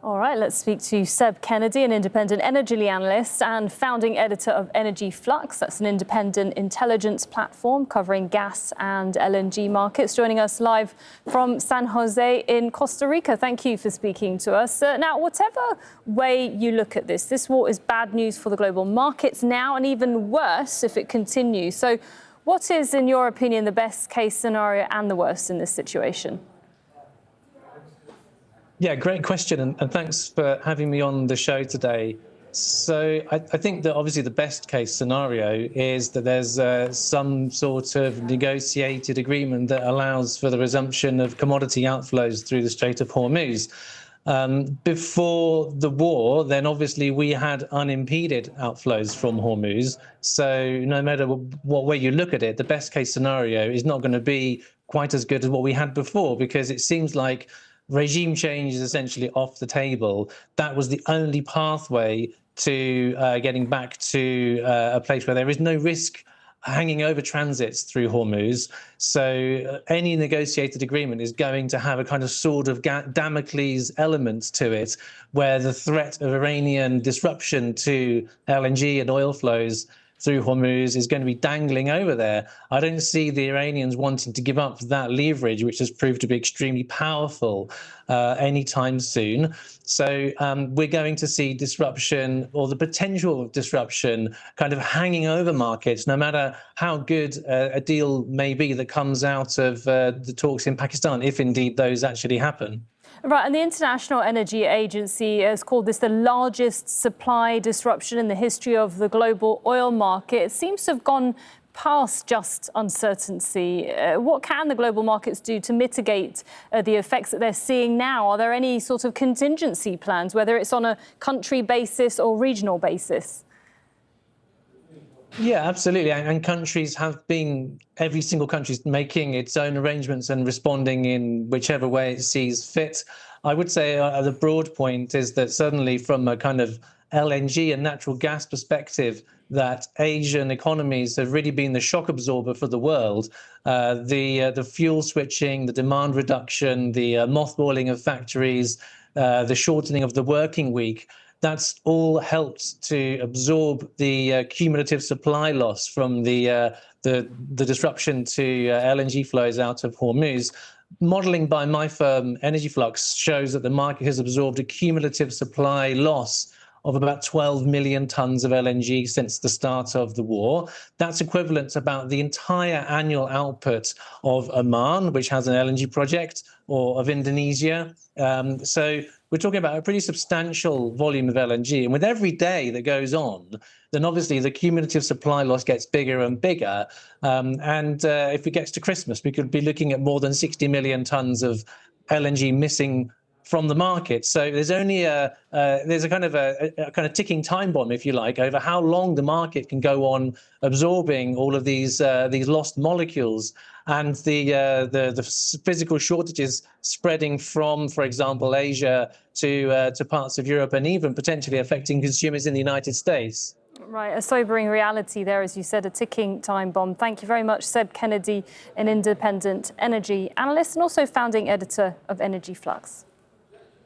All right, let's speak to Seb Kennedy, an independent energy analyst and founding editor of Energy Flux. That's an independent intelligence platform covering gas and LNG markets, joining us live from San Jose in Costa Rica. Thank you for speaking to us. Now, whatever way you look at this war is bad news for the global markets now, and even worse if it continues. So what is, in your opinion, the best case scenario and the worst in this situation? Yeah, great question, and thanks for having me on the show today. So I think that obviously the best case scenario is that there's some sort of negotiated agreement that allows for the resumption of commodity outflows through the Strait of Hormuz. Before the war, then obviously we had unimpeded outflows from Hormuz. So no matter what way you look at it, the best case scenario is not going to be quite as good as what we had before, because it seems like regime change is essentially off the table. That was the only pathway to getting back to a place where there is no risk hanging over transits through Hormuz. So any negotiated agreement is going to have a kind of sword of Damocles element to it, where the threat of Iranian disruption to LNG and oil flows through Hormuz is going to be dangling over there. I don't see the Iranians wanting to give up that leverage, which has proved to be extremely powerful, anytime soon. So we're going to see disruption, or the potential of disruption, kind of hanging over markets, no matter how good a deal may be that comes out of the talks in Pakistan, if indeed those actually happen. Right, and the International Energy Agency has called this the largest supply disruption in the history of the global oil market. It seems to have gone past just uncertainty. What can the global markets do to mitigate the effects that they're seeing now? Are there any sort of contingency plans, whether it's on a country basis or regional basis? Yeah, absolutely. And countries have been, every single country's making its own arrangements and responding in whichever way it sees fit. I would say the broad point is that certainly from a kind of LNG and natural gas perspective, that Asian economies have really been the shock absorber for the world. The fuel switching, the demand reduction, the mothballing of factories, the shortening of the working week, that's all helped to absorb the cumulative supply loss from the disruption to LNG flows out of Hormuz. Modeling by my firm, Energy Flux, shows that the market has absorbed a cumulative supply loss of about 12 million tons of LNG since the start of the war. That's equivalent to about the entire annual output of Oman, which has an LNG project, or of Indonesia. So we're talking about a pretty substantial volume of LNG. And with every day that goes on, then obviously the cumulative supply loss gets bigger and bigger. If it gets to Christmas, we could be looking at more than 60 million tons of LNG missing from the market. So there's only a kind of ticking time bomb, if you like, over how long the market can go on absorbing all of these lost molecules, and the physical shortages spreading from, for example, Asia to parts of Europe, and even potentially affecting consumers in the United States. Right, a sobering reality there, as you said, a ticking time bomb. Thank you very much, Seb Kennedy, an independent energy analyst and also founding editor of Energy Flux.